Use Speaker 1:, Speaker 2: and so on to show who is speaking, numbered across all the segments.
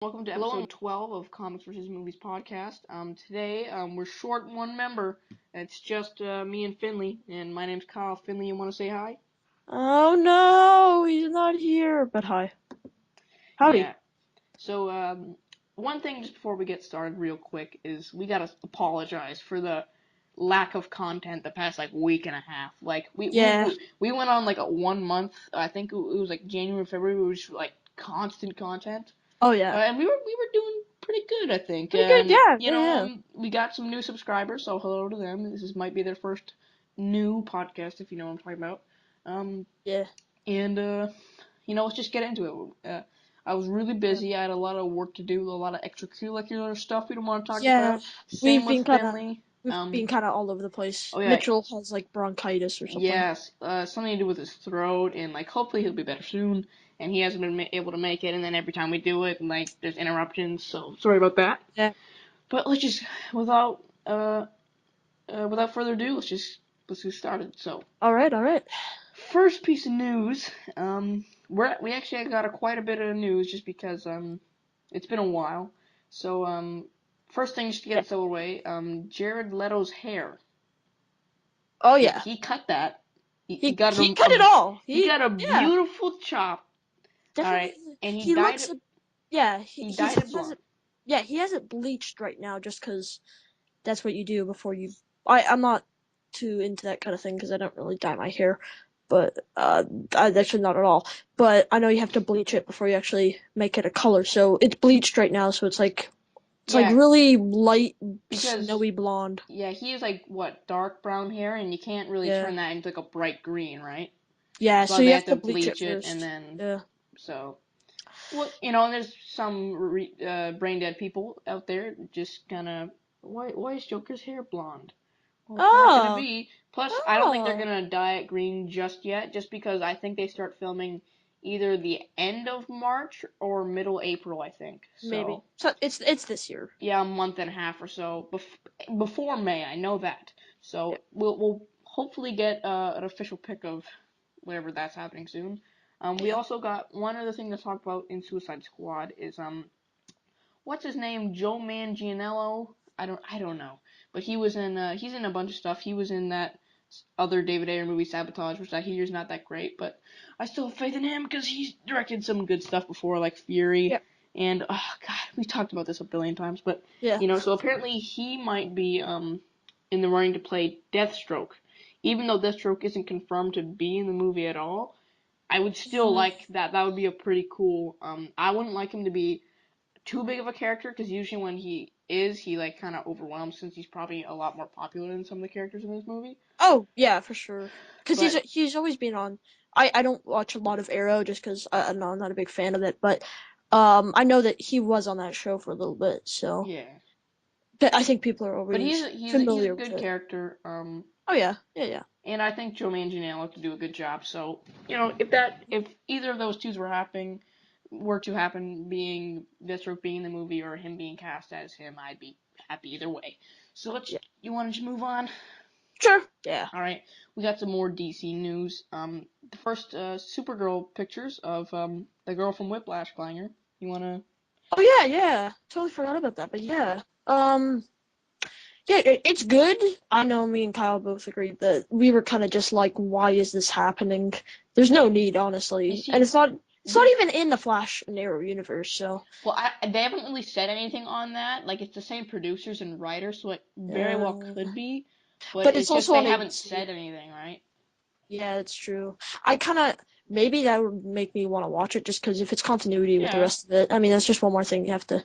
Speaker 1: Welcome to episode 12 of Comics vs. Movies podcast. Today, we're short one member. It's just me and Finley, and my name's Kyle. Finley, you want to say hi?
Speaker 2: Oh no, he's not here. But hi. Howdy.
Speaker 1: Yeah. So, one thing just before we get started, real quick, is we gotta apologize for the lack of content the past like week and a half. Like
Speaker 2: Yeah.
Speaker 1: we went on like a 1 month. I think it was like January, February. We was like constant content.
Speaker 2: Oh yeah.
Speaker 1: And we were doing pretty good, I think.
Speaker 2: Pretty good.
Speaker 1: And
Speaker 2: Yeah. Yeah. Yeah.
Speaker 1: we got some new subscribers, so hello to them. Might be their first new podcast, if you know what I'm talking about. Um,
Speaker 2: Yeah.
Speaker 1: and let's just get into it. I was really
Speaker 2: Yeah.
Speaker 1: busy. I had a lot of work to do, a lot of extracurricular stuff we don't want to talk
Speaker 2: Yeah.
Speaker 1: about. Same
Speaker 2: We've
Speaker 1: with
Speaker 2: been kind of
Speaker 1: Finley.
Speaker 2: we've been kind of all over the place.
Speaker 1: Oh yeah,
Speaker 2: Mitchell has like bronchitis or something.
Speaker 1: yes, something to do with his throat, and like hopefully he'll be better soon. And he hasn't been able to make it, and then every time we do it, like there's interruptions. So sorry about that.
Speaker 2: Yeah.
Speaker 1: But let's just without further ado, let's get started. So
Speaker 2: All right. All right.
Speaker 1: first piece of news, we actually got quite a bit of news just because it's been a while. So first thing just to get
Speaker 2: Yeah.
Speaker 1: it out of the way, Jared Leto's hair.
Speaker 2: Oh
Speaker 1: He
Speaker 2: yeah.
Speaker 1: he cut that. He
Speaker 2: He
Speaker 1: got
Speaker 2: he cut it all.
Speaker 1: he got a
Speaker 2: Yeah.
Speaker 1: beautiful chop. All
Speaker 2: Definitely.
Speaker 1: right, and
Speaker 2: He looks. Yeah.
Speaker 1: he dyed it
Speaker 2: He has
Speaker 1: blonde.
Speaker 2: it. Yeah. He has it bleached right now just because that's what you do before you. I'm not too into that kind of thing because I don't really dye my hair, but actually not at all. But I know you have to bleach it before you actually make it a color. So it's bleached right now, so it's like
Speaker 1: Yeah,
Speaker 2: really light
Speaker 1: because
Speaker 2: snowy blonde.
Speaker 1: yeah, he has like what dark brown hair, and you can't really
Speaker 2: Yeah,
Speaker 1: turn that into like a bright green, right?
Speaker 2: yeah.
Speaker 1: So
Speaker 2: So you
Speaker 1: they have
Speaker 2: have
Speaker 1: to
Speaker 2: to bleach it
Speaker 1: bleach it, and
Speaker 2: first.
Speaker 1: then
Speaker 2: Yeah,
Speaker 1: so well, there's some brain dead people out there just kind of why is Joker's hair blonde? Well, it's not gonna
Speaker 2: oh,
Speaker 1: be. Plus, I don't think they're
Speaker 2: oh,
Speaker 1: gonna dye it green just yet, just because I think they start filming either the end of March or middle April, I think.
Speaker 2: maybe.
Speaker 1: So
Speaker 2: So it's this year.
Speaker 1: yeah, a month and a half or so before May. I know that.
Speaker 2: Yeah,
Speaker 1: So we'll hopefully get an official pic of whatever that's happening soon. We
Speaker 2: yeah.
Speaker 1: also got one other thing to talk about in Suicide Squad is what's his name? Joe Manganiello? I don't know, but he's in a bunch of stuff. He was in that other David Ayer movie Sabotage, which I hear is not that great, but I still have faith in him because he's directed some good stuff before, like Fury.
Speaker 2: Yeah,
Speaker 1: And oh god, we talked about this a billion times, but
Speaker 2: yeah.
Speaker 1: so apparently he might be in the running to play Deathstroke, even though Deathstroke isn't confirmed to be in the movie at all. I would still
Speaker 2: Mm,
Speaker 1: like that. That would be a pretty cool. I wouldn't like him to be too big of a character because usually when he like kind of overwhelms since he's probably a lot more popular than some of the characters in this movie.
Speaker 2: Oh yeah, for sure. Because
Speaker 1: But
Speaker 2: he's always been on. I don't watch a lot of Arrow just because I don't know, I'm not a big fan of it. But I know that he was on that show for a little bit, so
Speaker 1: yeah,
Speaker 2: I think people are
Speaker 1: but
Speaker 2: always
Speaker 1: he's a
Speaker 2: familiar with
Speaker 1: good
Speaker 2: it.
Speaker 1: character.
Speaker 2: Oh yeah, yeah, yeah,
Speaker 1: And I think Joe Manganiello could do a good job. So if either of those twos were to happen, being Deathstroke being in the movie or him being cast as him, I'd be happy either way. So
Speaker 2: yeah.
Speaker 1: you want to just move on?
Speaker 2: Sure. Yeah.
Speaker 1: All right, we got some more DC news. The first Supergirl pictures of the girl from Whiplash, Clanger. You wanna?
Speaker 2: Oh yeah, yeah. Totally forgot about that, but yeah. Yeah, it's good. I know me and Kyle both agreed that we were kind of just like, why is this happening? There's no need,
Speaker 1: You
Speaker 2: honestly, and
Speaker 1: see,
Speaker 2: it's not
Speaker 1: there's
Speaker 2: even in the Flash and Arrow universe, so.
Speaker 1: well, they haven't really said anything on that. Like it's the same producers and writers, so it very well
Speaker 2: Uh,
Speaker 1: could be. But
Speaker 2: but
Speaker 1: it's
Speaker 2: it's
Speaker 1: just
Speaker 2: also
Speaker 1: they
Speaker 2: on
Speaker 1: haven't
Speaker 2: ABC.
Speaker 1: said anything, right?
Speaker 2: Yeah, that's true. I kind of maybe that would make me want to watch it just because if it's continuity with the
Speaker 1: Yeah,
Speaker 2: rest of it, I mean that's just one more thing you have to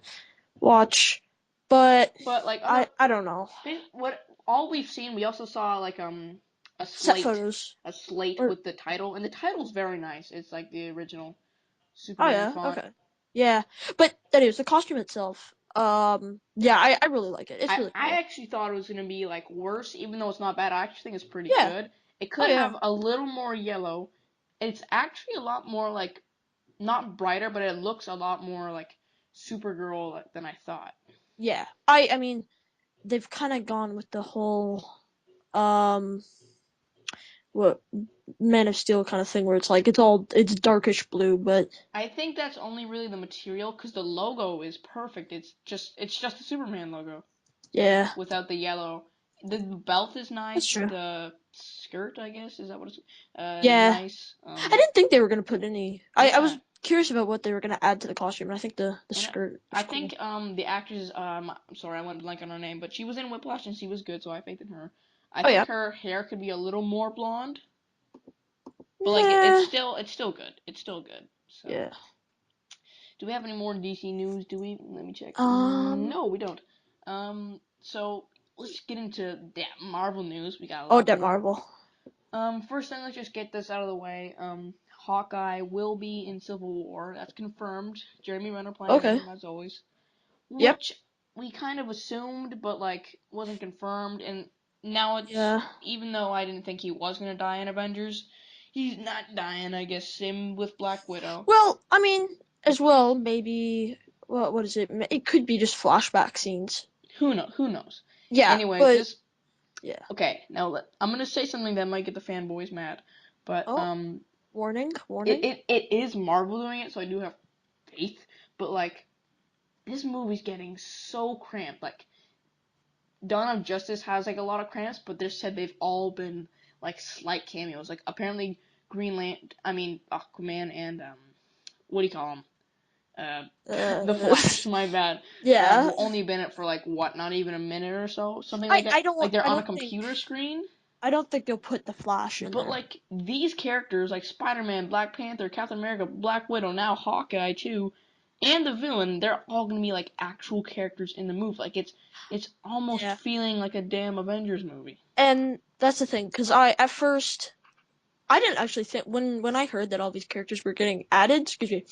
Speaker 2: watch. But
Speaker 1: but like
Speaker 2: I don't know.
Speaker 1: what all we've seen, we also saw like a
Speaker 2: Set
Speaker 1: slate,
Speaker 2: photos
Speaker 1: a slate
Speaker 2: or
Speaker 1: with the title, and the title's very nice. It's like the original
Speaker 2: oh
Speaker 1: Superman
Speaker 2: yeah,
Speaker 1: font.
Speaker 2: okay. Yeah. But anyways, the costume itself, yeah, I really like it. It's really
Speaker 1: I
Speaker 2: cool.
Speaker 1: actually thought it was gonna be like worse, even though it's not bad. I actually think it's pretty
Speaker 2: Yeah.
Speaker 1: good. It
Speaker 2: Oh
Speaker 1: could
Speaker 2: yeah.
Speaker 1: have a little more yellow. It's actually a lot more like not brighter, but it looks a lot more like Supergirl than I thought.
Speaker 2: Yeah. I mean they've kind of gone with the whole um what Man of Steel kind of thing where it's darkish blue, but
Speaker 1: I think that's only really the material because the logo is perfect. It's just the Superman logo
Speaker 2: yeah,
Speaker 1: without the yellow. The belt is
Speaker 2: that's
Speaker 1: nice.
Speaker 2: true.
Speaker 1: The skirt, I guess, is that what it's is
Speaker 2: Yeah,
Speaker 1: nice.
Speaker 2: I didn't think they were gonna put any. I
Speaker 1: Yeah,
Speaker 2: was curious about what they were gonna add to the costume, and I think the
Speaker 1: and
Speaker 2: skirt
Speaker 1: I
Speaker 2: was cool.
Speaker 1: think the actress I'm sorry I went blank on her name, but she was in Whiplash and she was good, so I faith in her. I
Speaker 2: Oh yeah,
Speaker 1: think her hair could be a little more blonde, but like
Speaker 2: yeah,
Speaker 1: it's still good. It's still good. So,
Speaker 2: yeah.
Speaker 1: do we have any more DC news? Do we? Let me check.
Speaker 2: Um,
Speaker 1: No, we don't. So let's get into that Marvel news. We got a
Speaker 2: oh,
Speaker 1: lot
Speaker 2: that
Speaker 1: more.
Speaker 2: Marvel.
Speaker 1: First thing, let's just get this out of the way. Hawkeye will be in Civil War. That's confirmed. Jeremy Renner playing
Speaker 2: Okay.
Speaker 1: him as always,
Speaker 2: Yep.
Speaker 1: which we kind of assumed, but like wasn't confirmed. And now it's,
Speaker 2: Yeah.
Speaker 1: even though I didn't think he was gonna die in Avengers, he's not dying. I guess same with Black Widow.
Speaker 2: Well, I mean, as well, maybe what is it? It could be just flashback scenes.
Speaker 1: Who knows? Who knows?
Speaker 2: Yeah,
Speaker 1: Anyways,
Speaker 2: but
Speaker 1: this
Speaker 2: yeah.
Speaker 1: okay. Now I'm gonna say something that might get the fanboys mad, but
Speaker 2: Oh, warning,
Speaker 1: it,
Speaker 2: warning.
Speaker 1: it, it is Marvel doing it, so I do have faith. But like, this movie's getting so cramped. Like, Dawn of Justice has like a lot of cramps, but they said they've all been like slight cameos. Like apparently Aquaman and what do you call him? The
Speaker 2: Uh,
Speaker 1: Flash. My bad.
Speaker 2: yeah.
Speaker 1: Will only been it for like what? Not even a minute or so, something like that. Like they're
Speaker 2: I
Speaker 1: on a
Speaker 2: don't think
Speaker 1: computer screen.
Speaker 2: I don't think they'll put the Flash in
Speaker 1: But
Speaker 2: there.
Speaker 1: like these characters, like Spider-Man, Black Panther, Captain America, Black Widow, now Hawkeye too, and the villain, they're all gonna be like actual characters in the movie. Like it's almost
Speaker 2: Yeah.
Speaker 1: feeling like a damn Avengers movie.
Speaker 2: And that's the thing, because at first I didn't actually think when I heard that all these characters were getting added, excuse me,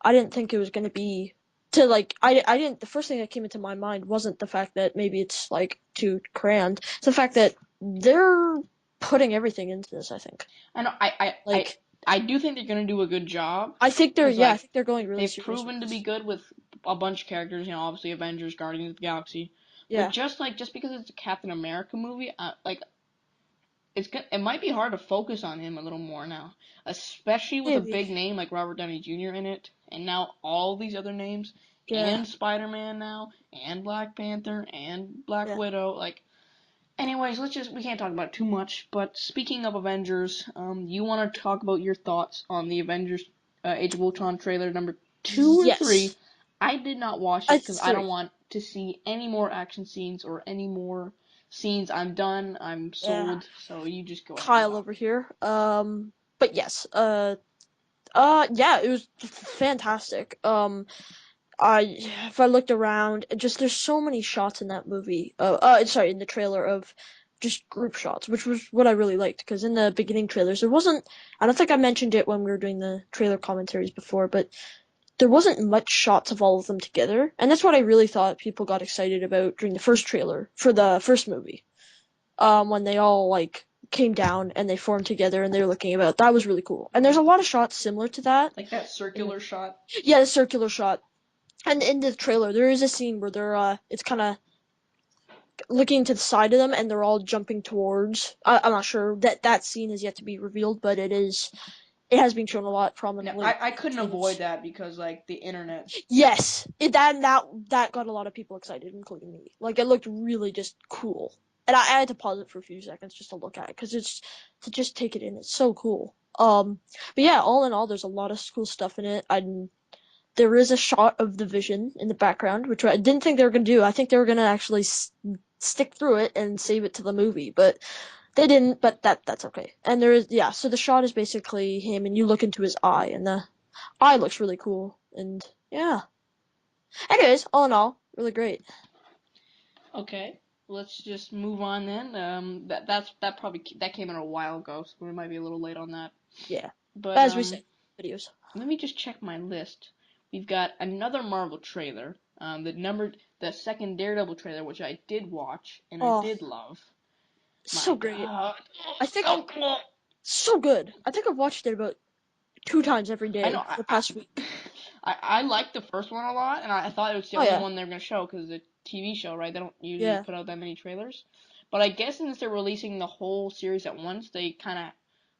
Speaker 2: I didn't think it was going to be to like I didn't the first thing that came into my mind wasn't the fact that maybe it's like too crammed. It's the fact that they're putting everything into this, I think.
Speaker 1: I know
Speaker 2: Like
Speaker 1: I do think they're gonna do a good job,
Speaker 2: I
Speaker 1: cause like
Speaker 2: think they're going really
Speaker 1: they've
Speaker 2: serious with
Speaker 1: proven to be
Speaker 2: this.
Speaker 1: good with a bunch of characters. You know, obviously Avengers, Guardians of the Galaxy, but
Speaker 2: Yeah.
Speaker 1: just because it's a Captain America movie, like it might be hard to focus on him a little more now, especially with a
Speaker 2: Maybe.
Speaker 1: big name like Robert Downey Jr. in it, and now all these other names,
Speaker 2: Yeah.
Speaker 1: and Spider-Man now, and Black Panther, and Black
Speaker 2: Yeah.
Speaker 1: Widow. Like, anyways, we can't talk about it too much. But speaking of Avengers, you want to talk about your thoughts on the Avengers Age of Ultron trailer number 2 or 3?
Speaker 2: Yes.
Speaker 1: I did not watch it because
Speaker 2: It's
Speaker 1: I don't
Speaker 2: 3.
Speaker 1: want to see any more action scenes or any more scenes. I'm done. I'm
Speaker 2: Yeah.
Speaker 1: sold. So you just go ahead and
Speaker 2: Kyle
Speaker 1: talk.
Speaker 2: over here. But yes. Yeah, it was fantastic. I if I looked around, just there's so many shots in that movie. Sorry, in the trailer of just group shots, which was what I really liked. Because in the beginning trailers, there wasn't. I don't think I mentioned it when we were doing the trailer commentaries before, but there wasn't much shots of all of them together, and that's what I really thought people got excited about during the first trailer for the first movie. When they all like came down and they formed together and they were looking about. That was really cool. And there's a lot of shots similar to that.
Speaker 1: Like that
Speaker 2: In,
Speaker 1: circular shot.
Speaker 2: yeah, the circular shot. And in the trailer, there is a scene where it's kind of looking to the side of them, and they're all jumping towards. I'm not sure that scene is yet to be revealed, but it is. It has been shown a lot
Speaker 1: No,
Speaker 2: prominently
Speaker 1: I
Speaker 2: in
Speaker 1: couldn't avoid
Speaker 2: trailers.
Speaker 1: that because like the internet.
Speaker 2: Yes, that got a lot of people excited, including me. Like it looked really just cool, and I had to pause it for a few seconds just to look at it because it's to just take it in. It's so cool. But yeah, all in all, there's a lot of cool stuff in it. There is a shot of the Vision in the background, which I didn't think they were gonna do. I think they were gonna actually stick through it and save it to the movie, but they didn't. But that's okay. And there is yeah, so the shot is basically him, and you look into his eye, and the eye looks really cool, and yeah. Anyways, all in all, really great.
Speaker 1: Okay, let's just move on then. That probably that came in a while ago, so we might be a little late on that.
Speaker 2: Yeah.
Speaker 1: But
Speaker 2: As we said, videos.
Speaker 1: let me just check my list. We've got another Marvel trailer. The second Daredevil trailer, which I did watch and I
Speaker 2: Oh,
Speaker 1: did love. My
Speaker 2: so great.
Speaker 1: God,
Speaker 2: I think
Speaker 1: so cool.
Speaker 2: so good. I think I've watched it about 2 times every
Speaker 1: I know.
Speaker 2: day for the past week.
Speaker 1: I liked the first one a lot, and I thought it was the
Speaker 2: Oh
Speaker 1: only
Speaker 2: yeah.
Speaker 1: one they're gonna show because it's a TV show, right? They don't usually
Speaker 2: Yeah.
Speaker 1: put out that many trailers. But I guess since they're releasing the whole series at once, they kind of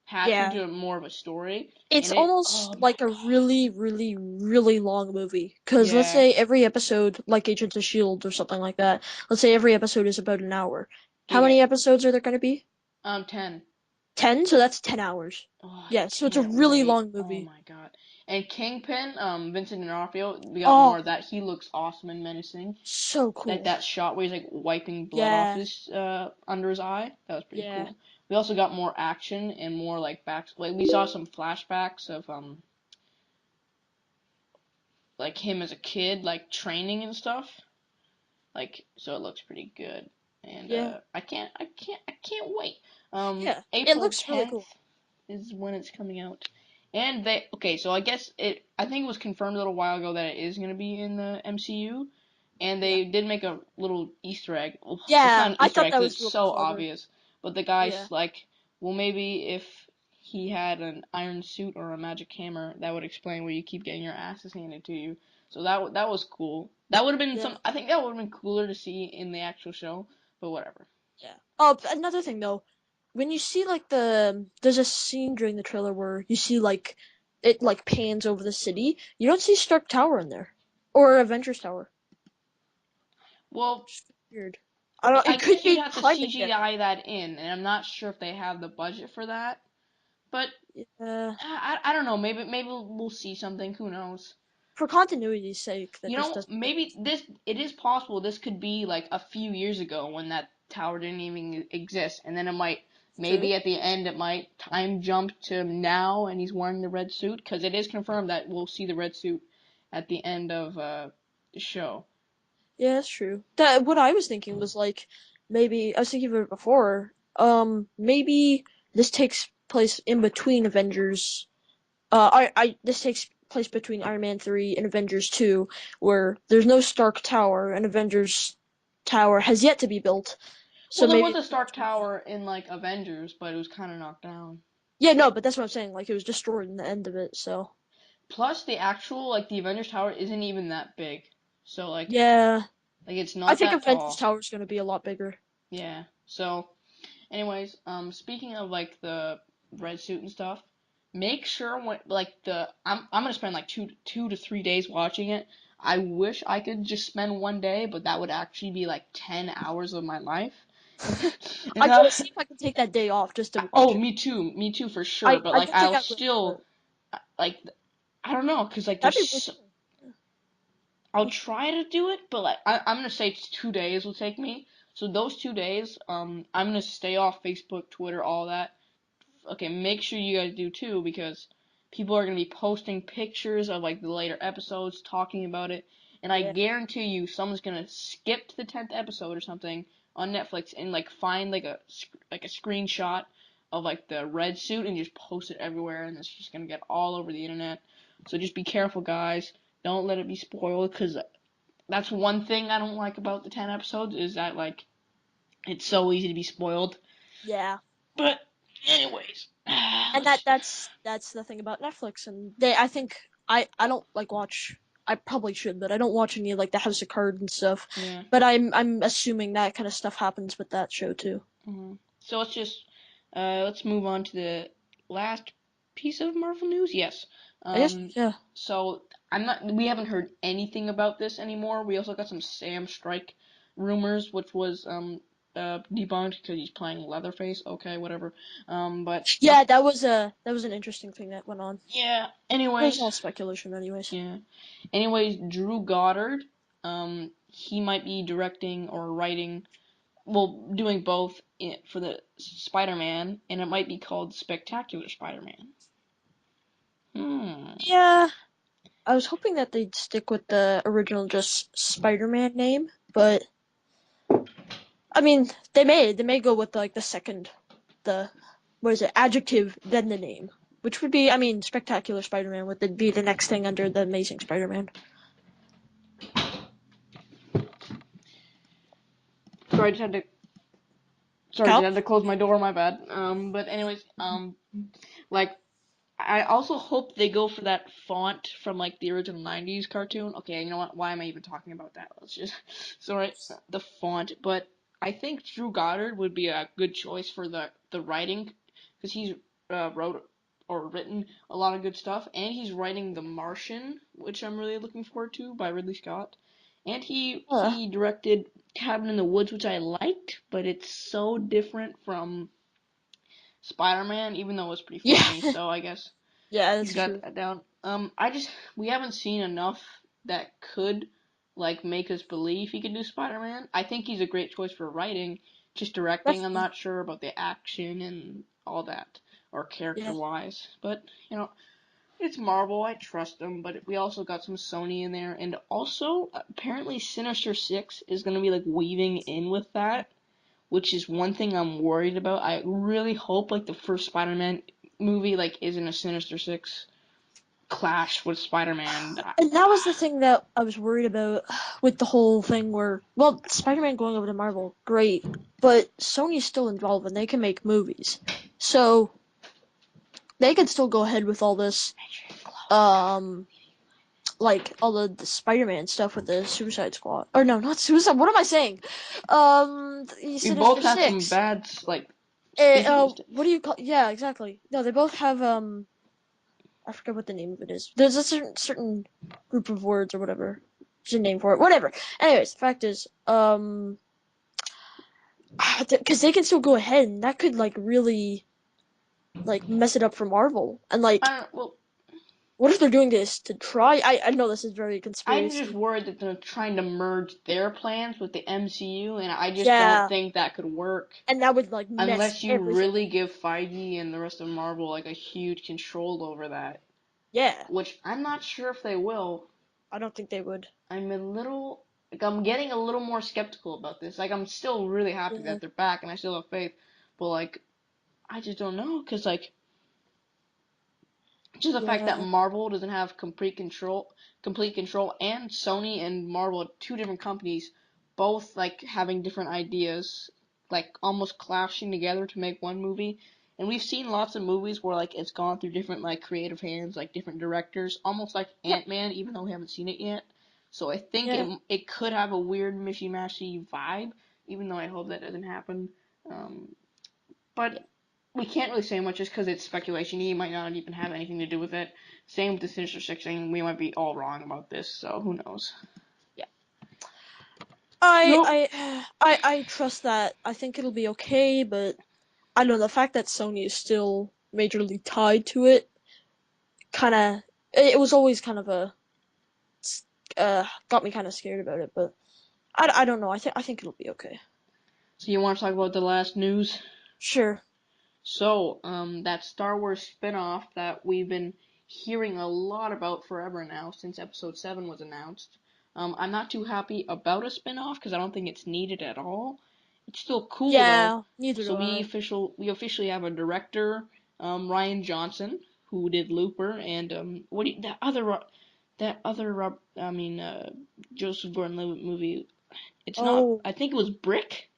Speaker 1: patch
Speaker 2: Yeah.
Speaker 1: into more of a story,
Speaker 2: It's
Speaker 1: and it,
Speaker 2: almost
Speaker 1: oh my
Speaker 2: like a
Speaker 1: god,
Speaker 2: really, really, really long movie. Because let's
Speaker 1: yeah,
Speaker 2: say every episode, like Agents of S.H.I.E.L.D. or something like that, let's say every episode is about an hour. How
Speaker 1: yeah,
Speaker 2: many episodes are there going to be?
Speaker 1: 10.
Speaker 2: 10? So that's 10 hours.
Speaker 1: Oh, I
Speaker 2: Yeah, so it's a
Speaker 1: can't
Speaker 2: really
Speaker 1: wait.
Speaker 2: long
Speaker 1: Oh
Speaker 2: movie.
Speaker 1: my god. And Kingpin, Vincent D'Onofrio, we got more
Speaker 2: Oh,
Speaker 1: of that. He looks awesome and menacing.
Speaker 2: so
Speaker 1: Like
Speaker 2: cool.
Speaker 1: that shot where he's like wiping blood off
Speaker 2: Yeah,
Speaker 1: his under his eye. That was pretty
Speaker 2: yeah,
Speaker 1: cool. We also got more action and more like like we saw some flashbacks of like him as a kid, like training and stuff. Like so it looks pretty good. And
Speaker 2: yeah,
Speaker 1: I can't wait.
Speaker 2: yeah. It
Speaker 1: April
Speaker 2: looks really
Speaker 1: 10th
Speaker 2: cool.
Speaker 1: is when it's coming out. And okay, so I think it was confirmed a little while ago that it is going to be in the MCU, and
Speaker 2: Yeah.
Speaker 1: they did make a little Easter egg. Well, it's not
Speaker 2: Yeah,
Speaker 1: an
Speaker 2: I
Speaker 1: Easter
Speaker 2: thought
Speaker 1: egg
Speaker 2: that
Speaker 1: 'cause
Speaker 2: was
Speaker 1: it's
Speaker 2: really
Speaker 1: so
Speaker 2: clever.
Speaker 1: obvious, but the guy's
Speaker 2: Yeah,
Speaker 1: like, well, maybe if he had an iron suit or a magic hammer, that would explain where you keep getting your asses handed to you. So that was cool. That would have been
Speaker 2: yeah,
Speaker 1: I think that would have been cooler to see in the actual show, but whatever.
Speaker 2: yeah. Oh, another thing though, when you see like there's a scene during the trailer where you see like it like pans over the city. You don't see Stark Tower in there, or Avengers Tower.
Speaker 1: Well,
Speaker 2: Just weird. I don't.
Speaker 1: I
Speaker 2: It could
Speaker 1: guess you'd
Speaker 2: be
Speaker 1: have to
Speaker 2: climate damage.
Speaker 1: CGI that in, and I'm not sure if they have the budget for that. But
Speaker 2: Yeah.
Speaker 1: I don't know. Maybe we'll see something. Who knows?
Speaker 2: For continuity's sake, that
Speaker 1: You
Speaker 2: just
Speaker 1: know,
Speaker 2: doesn't make
Speaker 1: maybe this it is possible. This could be like a few years ago when that tower didn't even exist, and then it might
Speaker 2: true.
Speaker 1: maybe at the end it might time jump to now, and he's wearing the red suit because it is confirmed that we'll see the red suit at the end of the show.
Speaker 2: Yeah, that's true. That what I was thinking was like maybe I was thinking of it before. Maybe this takes place in between Avengers. I this takes place between Iron Man 3 and Avengers 2, where there's no Stark Tower and Avengers Tower has yet to be built. So
Speaker 1: Well, there was
Speaker 2: maybe
Speaker 1: a Stark Tower in like Avengers, but it was kind of knocked down.
Speaker 2: yeah, no, but that's what I'm saying. Like it was destroyed in the end of it. So
Speaker 1: Plus, the actual like the Avengers Tower isn't even that big, so
Speaker 2: yeah,
Speaker 1: it's
Speaker 2: I
Speaker 1: not
Speaker 2: think
Speaker 1: that
Speaker 2: Avengers
Speaker 1: tall.
Speaker 2: Tower is going to be a lot bigger.
Speaker 1: Yeah. So, anyways, speaking of like the red suit and stuff, make sure when like I'm gonna spend like two to 3 days watching it. I wish I could just spend one day, but that would actually be like 10 hours of my life. And
Speaker 2: I gotta see if I can take that day off just to
Speaker 1: oh,
Speaker 2: watch it.
Speaker 1: me too for sure.
Speaker 2: I
Speaker 1: But
Speaker 2: I
Speaker 1: like
Speaker 2: don't think
Speaker 1: I'll
Speaker 2: I will,
Speaker 1: still
Speaker 2: but
Speaker 1: like I don't know, cause like
Speaker 2: that'd be really cool.
Speaker 1: I'll try to do it, but like I'm gonna say 2 days will take me. So those 2 days, I'm gonna stay off Facebook, Twitter, all that. Okay, make sure you guys do too because people are gonna be posting pictures of like the later episodes, talking about it, and I
Speaker 2: Yeah,
Speaker 1: guarantee you someone's gonna skip to the 10th episode or something on Netflix and like find like a screenshot of like the red suit and just post it everywhere, and it's just gonna get all over the internet. So just be careful, guys. Don't let it be spoiled, because that's one thing I don't like about the 10 episodes is that like it's so easy to be spoiled.
Speaker 2: yeah.
Speaker 1: But anyways,
Speaker 2: And
Speaker 1: let's
Speaker 2: that's the thing about Netflix, and they I think I don't like watch. I probably should, but I don't watch any like the House of Cards and stuff.
Speaker 1: yeah.
Speaker 2: But I'm assuming that kind of stuff happens with that show too.
Speaker 1: So let's move on to the last piece of Marvel news. Yes.
Speaker 2: I guess
Speaker 1: Um
Speaker 2: yeah.
Speaker 1: so we haven't heard anything about this anymore. We also got some Sam Strike rumors, which was debunked because he's playing Leatherface. Okay, whatever. But
Speaker 2: Yeah, that was an interesting thing that went on.
Speaker 1: yeah.
Speaker 2: It was
Speaker 1: Anyways,
Speaker 2: all speculation, anyways.
Speaker 1: yeah. Anyways, Drew Goddard, he might be directing or writing, well, doing both for the Spider-Man, and it might be called Spectacular Spider-Man. Hmm.
Speaker 2: Yeah, I was hoping that they'd stick with the original just Spider-Man name, but I mean, they may go with like the second, the what is it, adjective, then the name, which would be, I mean, Spectacular Spider-Man would be the next thing under the Amazing Spider-Man.
Speaker 1: Sorry, just
Speaker 2: Cal?
Speaker 1: had to close my door. My bad. But anyways, like I also hope they go for that font from like the original '90s cartoon. Okay, you know what? Why am I even talking about that? Let's just sorry, the font. But I think Drew Goddard would be a good choice for the writing because wrote or written a lot of good stuff, and he's writing The Martian, which I'm really looking forward to by Ridley Scott. And
Speaker 2: Uh,
Speaker 1: he directed Cabin in the Woods, which I liked, but it's so different from Spider-Man, even though it was pretty
Speaker 2: yeah,
Speaker 1: funny. So I guess
Speaker 2: yeah,
Speaker 1: he's
Speaker 2: that's
Speaker 1: got
Speaker 2: true.
Speaker 1: that down. We haven't seen enough that could like make us believe he could do Spider-Man. I think he's a great choice for writing, just directing. I'm
Speaker 2: Definitely.
Speaker 1: not sure about the action and all that, or
Speaker 2: Yeah.
Speaker 1: character-wise. But it's Marvel. I trust them. But we also got some Sony in there, and also apparently Sinister Six is gonna be like weaving in with that, which is one thing I'm worried about. I really hope like the first Spider-Man movie like isn't a Sinister Six clash with Spider-Man.
Speaker 2: And that was the thing that I was worried about with the whole thing where, well, Spider-Man going over to Marvel, great, but Sony's still involved and they can make movies. So they could still go ahead with all this, um, like all the Spider-Man stuff with the Suicide Squad. Or no, not Suicide, what am I saying? The
Speaker 1: We both
Speaker 2: Sinister
Speaker 1: have some
Speaker 2: Six.
Speaker 1: bad like speaking
Speaker 2: What do
Speaker 1: mistakes.
Speaker 2: you call, yeah, exactly. No, they both have, I forget what the name of it is. There's a certain group of words or whatever. There's a name for it. Whatever. Anyways, the fact is, because they can still go ahead, and that could like really like mess it up for Marvel. And like,
Speaker 1: Well,
Speaker 2: what if they're doing this to try? I know this is very
Speaker 1: I'm just
Speaker 2: conspiracy.
Speaker 1: worried that they're trying to merge their plans with the MCU, and I just don't
Speaker 2: Yeah,
Speaker 1: think that could work
Speaker 2: and that would like mess
Speaker 1: unless you
Speaker 2: everything
Speaker 1: really
Speaker 2: up.
Speaker 1: give Feige and the rest of Marvel like a huge control over that,
Speaker 2: Yeah,
Speaker 1: which I'm not sure if they will.
Speaker 2: I don't think they would.
Speaker 1: I'm a little like I'm getting a little more skeptical about this. Like I'm still really happy
Speaker 2: Yeah,
Speaker 1: that they're back and I still have faith, but like I just don't know because like just the fact that
Speaker 2: yeah,
Speaker 1: Marvel doesn't have complete control, and Sony and Marvel are two different companies, both like having different ideas, like almost clashing together to make one movie. And we've seen lots of movies where like it's gone through different like creative hands, like different directors, almost like
Speaker 2: yep,
Speaker 1: Ant-Man, even though we haven't seen it yet. So I think
Speaker 2: yeah,
Speaker 1: it could have a weird mishy-mashy vibe, even though I hope that doesn't happen. Um, but
Speaker 2: yeah,
Speaker 1: we can't really say much just because it's speculation. He might not even have anything to do with it. Same with the Sinister Six thing. We might be all wrong about this, so who knows?
Speaker 2: yeah.
Speaker 1: Nope.
Speaker 2: I trust that. I think it'll be okay, but I don't know, the fact that Sony is still majorly tied to it, kind of, it was always kind of a, got me kind of scared about it. But I don't know. I think it'll be okay.
Speaker 1: So you want to talk about the last news?
Speaker 2: Sure.
Speaker 1: So, that Star Wars spin-off that we've been hearing a lot about forever now since Episode 7 was announced. I'm not too happy about a spin-off because I don't think it's needed at all. It's still cool though.
Speaker 2: Yeah. Neither
Speaker 1: So
Speaker 2: do I.
Speaker 1: we officially have a director, Ryan Johnson, who did Looper, and what do you, that other Joseph Gordon-Levitt movie. It's not.
Speaker 2: Oh.
Speaker 1: I think it was Brick,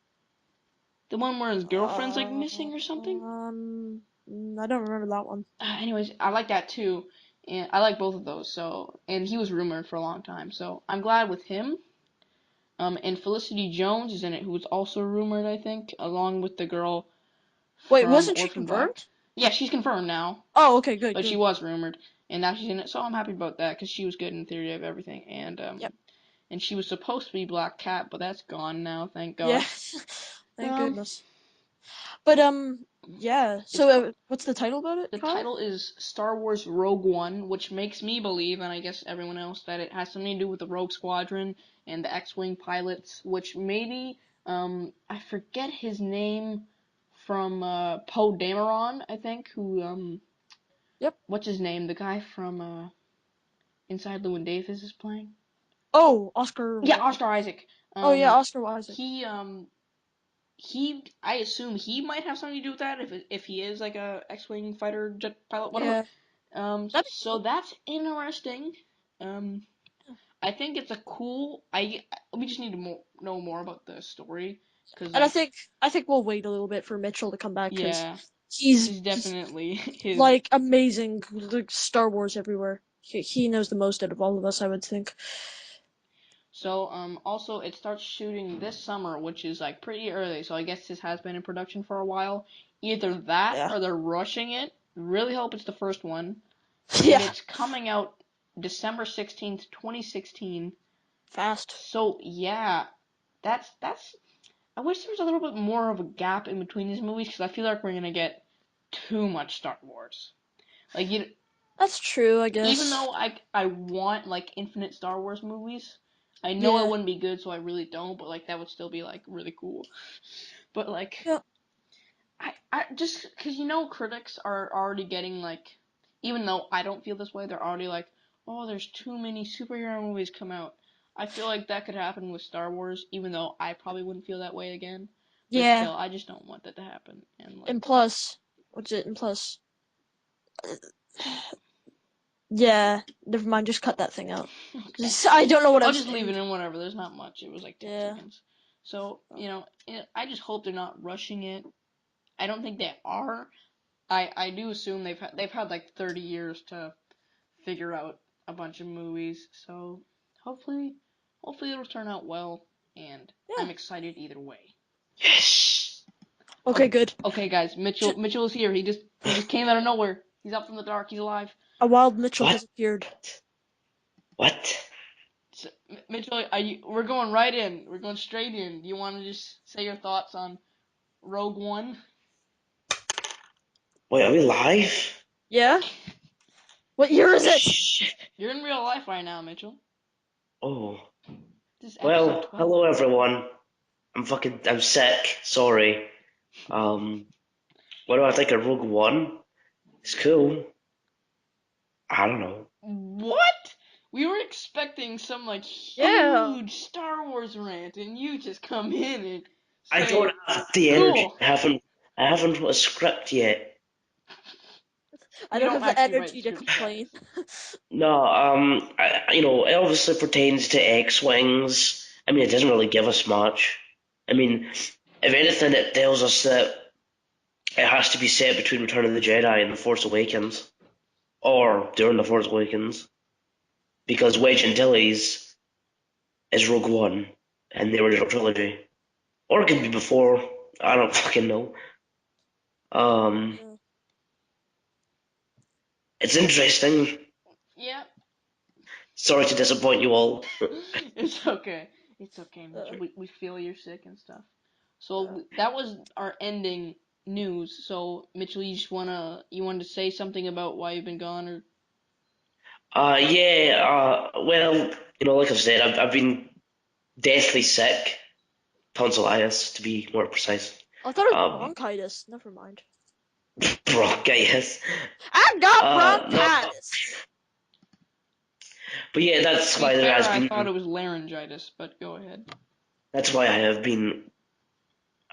Speaker 1: the one where his girlfriend's like
Speaker 2: Uh,
Speaker 1: missing or something.
Speaker 2: I don't remember that one.
Speaker 1: Anyways, I like that too, and I like both of those. So, and he was rumored for a long time, so I'm glad with him. And Felicity Jones is in it, who was also rumored, I think, along with the girl
Speaker 2: Wait,
Speaker 1: from
Speaker 2: wasn't she
Speaker 1: Orphan Black.
Speaker 2: confirmed?
Speaker 1: Yeah, she's confirmed now,
Speaker 2: Oh, okay, good,
Speaker 1: but she
Speaker 2: good.
Speaker 1: was rumored, and now she's in it. So I'm happy about that because she was good in Theory of Everything,
Speaker 2: Yep.
Speaker 1: and she was supposed to be Black Cat, but that's gone now, thank
Speaker 2: Yeah.
Speaker 1: God.
Speaker 2: Thank
Speaker 1: Um,
Speaker 2: goodness. But yeah.
Speaker 1: it's
Speaker 2: So
Speaker 1: called
Speaker 2: what's the title about it,
Speaker 1: The
Speaker 2: Kyle?
Speaker 1: title is Star Wars Rogue One, which makes me believe, and I guess everyone else, that it has something to do with the Rogue Squadron and the X-Wing pilots, which maybe, I forget his name from, Poe Dameron, I think, who,
Speaker 2: Yep.
Speaker 1: what's his name? The guy from, Inside Llewyn Davis is playing?
Speaker 2: Oh, Oscar.
Speaker 1: Yeah, Oscar Isaac.
Speaker 2: Oh yeah,
Speaker 1: Um,
Speaker 2: Oscar Isaac.
Speaker 1: he, I assume he might have something to do with that if he is like a X-wing fighter jet pilot, whatever.
Speaker 2: Yeah, that'd be
Speaker 1: So
Speaker 2: cool.
Speaker 1: that's interesting. Um, I think it's a cool. We just need to know more about the story, cause
Speaker 2: And
Speaker 1: like
Speaker 2: I think we'll wait a little bit for Mitchell to come back because
Speaker 1: yeah, this
Speaker 2: he's
Speaker 1: is definitely his.
Speaker 2: like amazing, like Star Wars everywhere. He knows the most out of all of us, I would think.
Speaker 1: So also it starts shooting this summer, which is like pretty early. So I guess this has been in production for a while. Either that
Speaker 2: Yeah.
Speaker 1: or they're rushing it. Really hope it's the first one.
Speaker 2: Yeah.
Speaker 1: And it's coming out December 16th, 2016.
Speaker 2: Fast.
Speaker 1: So yeah, that's. I wish there was a little bit more of a gap in between these movies because I feel like we're gonna get too much Star Wars. Like
Speaker 2: That's true, I
Speaker 1: even
Speaker 2: guess.
Speaker 1: though I want like infinite Star Wars movies, I know it
Speaker 2: Yeah.
Speaker 1: wouldn't be good, so I really don't. But like that would still be like really cool. But like
Speaker 2: Yeah.
Speaker 1: I just because critics are already getting like, even though I don't feel this way, they're already like, oh, there's too many superhero movies come out. I feel like that could happen with Star Wars, even though I probably wouldn't feel that way again. But
Speaker 2: Yeah.
Speaker 1: still, I just don't want that to happen. And like,
Speaker 2: And plus, what's it? And plus, yeah. Never mind. Just cut that thing out.
Speaker 1: okay,
Speaker 2: I don't know what
Speaker 1: I'll
Speaker 2: I'm
Speaker 1: just leave
Speaker 2: saying.
Speaker 1: it in whatever. There's not much. It was like 10
Speaker 2: Yeah.
Speaker 1: seconds. So I just hope they're not rushing it. I don't think they are. I do assume they've had like 30 years to figure out a bunch of movies. So hopefully it'll turn out well, and
Speaker 2: Yeah.
Speaker 1: I'm excited either way.
Speaker 3: Yes.
Speaker 2: Okay. Good.
Speaker 1: Okay, guys, Mitchell is here. He just came out of nowhere. He's up from the dark. He's alive.
Speaker 2: A wild Mitchell
Speaker 3: What?
Speaker 2: has appeared.
Speaker 3: What?
Speaker 1: So, Mitchell, we're going right in. We're going straight in. Do you want to just say your thoughts on Rogue One?
Speaker 3: Wait, are we live?
Speaker 2: Yeah. What year is it?
Speaker 3: Shit.
Speaker 1: You're in real life right now, Mitchell.
Speaker 3: Oh.
Speaker 1: This is episode
Speaker 3: Well,
Speaker 1: 12.
Speaker 3: hello everyone. I'm sick. Sorry. What do I think of Rogue One? It's cool. I don't know.
Speaker 1: What? We were expecting some like
Speaker 2: Yeah.
Speaker 1: huge Star Wars rant, and you just come in and
Speaker 3: I
Speaker 1: say
Speaker 3: don't have the energy.
Speaker 1: cool.
Speaker 3: I haven't wrote a script yet.
Speaker 2: I
Speaker 1: You
Speaker 2: don't
Speaker 1: don't
Speaker 2: have the
Speaker 1: actually write
Speaker 2: energy to
Speaker 1: scripts,
Speaker 2: complain.
Speaker 1: guys.
Speaker 3: No, it obviously pertains to X-Wings. I mean, it doesn't really give us much. I mean, if anything, it tells us that it has to be set between Return of the Jedi and The Force Awakens, or during The Force Awakens, because Wedge Antilles is Rogue One and the original trilogy, or it could be before. I don't fucking know. Um,
Speaker 2: Yeah.
Speaker 3: it's interesting.
Speaker 1: Yeah.
Speaker 3: Sorry to disappoint you all.
Speaker 1: It's okay. It's okay,
Speaker 2: Uh,
Speaker 1: Mitchell. We feel you're sick and stuff.
Speaker 2: uh,
Speaker 1: So that was our ending news. So Mitchell, you wanted to say something about why you've been gone, or
Speaker 3: Yeah. Well, like I've said, I've been deathly sick, tonsillitis to be more precise.
Speaker 2: I thought it was
Speaker 3: Um,
Speaker 2: bronchitis. Never mind.
Speaker 3: bronchitis.
Speaker 2: I got
Speaker 3: No,
Speaker 2: bronchitis.
Speaker 3: but yeah,
Speaker 1: to
Speaker 3: that's
Speaker 1: be
Speaker 3: why there
Speaker 1: fair,
Speaker 3: has
Speaker 1: I
Speaker 3: been.
Speaker 1: thought it was laryngitis, but go ahead.
Speaker 3: That's why I have been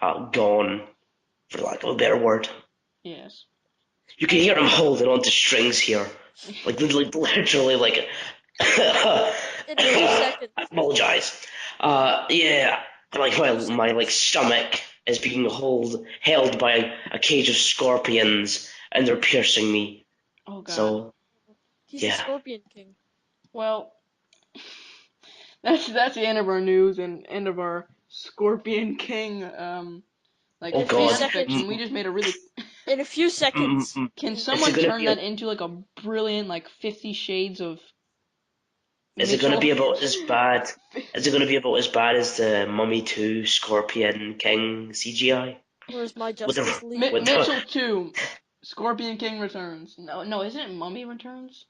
Speaker 3: gone, for lack of a better word.
Speaker 1: Yes.
Speaker 3: You can hear him holding onto strings here, literally, like.
Speaker 2: In a few
Speaker 3: I
Speaker 2: seconds.
Speaker 3: apologize. Yeah, like my like stomach is being held by a cage of scorpions, and they're piercing me.
Speaker 1: Oh God.
Speaker 3: So
Speaker 2: He's the
Speaker 3: yeah.
Speaker 2: Scorpion King.
Speaker 1: Well, that's the end of our news and end of our Scorpion King
Speaker 2: In
Speaker 3: Oh
Speaker 2: a few
Speaker 3: God.
Speaker 1: fan
Speaker 2: seconds.
Speaker 1: fiction. We just made a really.
Speaker 2: In a few
Speaker 3: Mm,
Speaker 2: seconds.
Speaker 3: mm.
Speaker 1: Can
Speaker 3: Is it
Speaker 1: someone
Speaker 3: gonna
Speaker 1: turn
Speaker 3: be?
Speaker 1: that into like a brilliant like 50 Shades of
Speaker 3: Is it gonna
Speaker 1: Mitchell?
Speaker 3: be about as bad? Is it gonna be about as bad as the Mummy 2 Scorpion King CGI?
Speaker 2: Where's my
Speaker 3: With the
Speaker 2: Justice League?
Speaker 3: with the
Speaker 1: Mitchell 2, Scorpion King Returns. No, isn't it Mummy Returns?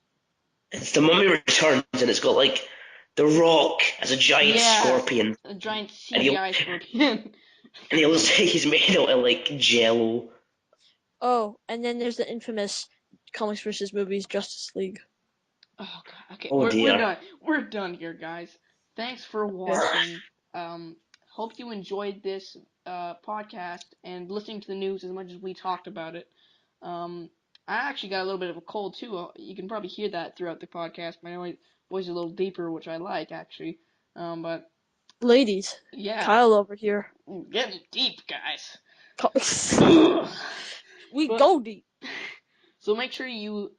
Speaker 3: it's the Mummy Returns, and it's got like the Rock as a giant
Speaker 1: Yeah,
Speaker 3: scorpion,
Speaker 1: a giant
Speaker 3: and he
Speaker 1: CGI scorpion.
Speaker 3: and he looks like he's made out of like jello.
Speaker 2: Oh, and then there's the infamous comics versus movies Justice League.
Speaker 1: Oh God. Okay,
Speaker 3: Oh
Speaker 1: we're
Speaker 3: dear.
Speaker 1: done. We're done here, guys. Thanks for
Speaker 2: Yeah.
Speaker 1: watching. Hope you enjoyed this podcast and listening to the news as much as we talked about it. I actually got a little bit of a cold too. You can probably hear that throughout the podcast. My voice is a little deeper, which I like actually. But
Speaker 2: Ladies.
Speaker 1: yeah,
Speaker 2: Kyle over here.
Speaker 1: getting deep, guys.
Speaker 2: We
Speaker 1: But
Speaker 2: go deep.
Speaker 1: so make sure you,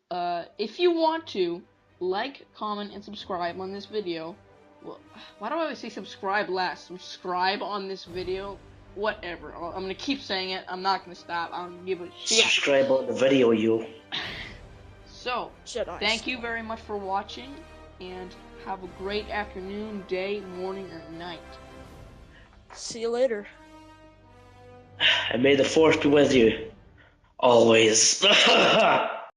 Speaker 1: if you want to, like, comment, and subscribe on this video. Well, why do I always say subscribe last? Subscribe on this video. whatever. I'm gonna keep saying it. I'm not gonna stop. I don't give a shit.
Speaker 3: Subscribe on the video, you.
Speaker 1: So,
Speaker 2: Jedi
Speaker 1: thank you
Speaker 2: style.
Speaker 1: very much for watching, and have a great afternoon, day, morning, or night.
Speaker 2: See you later.
Speaker 3: And may the force be with you. Always.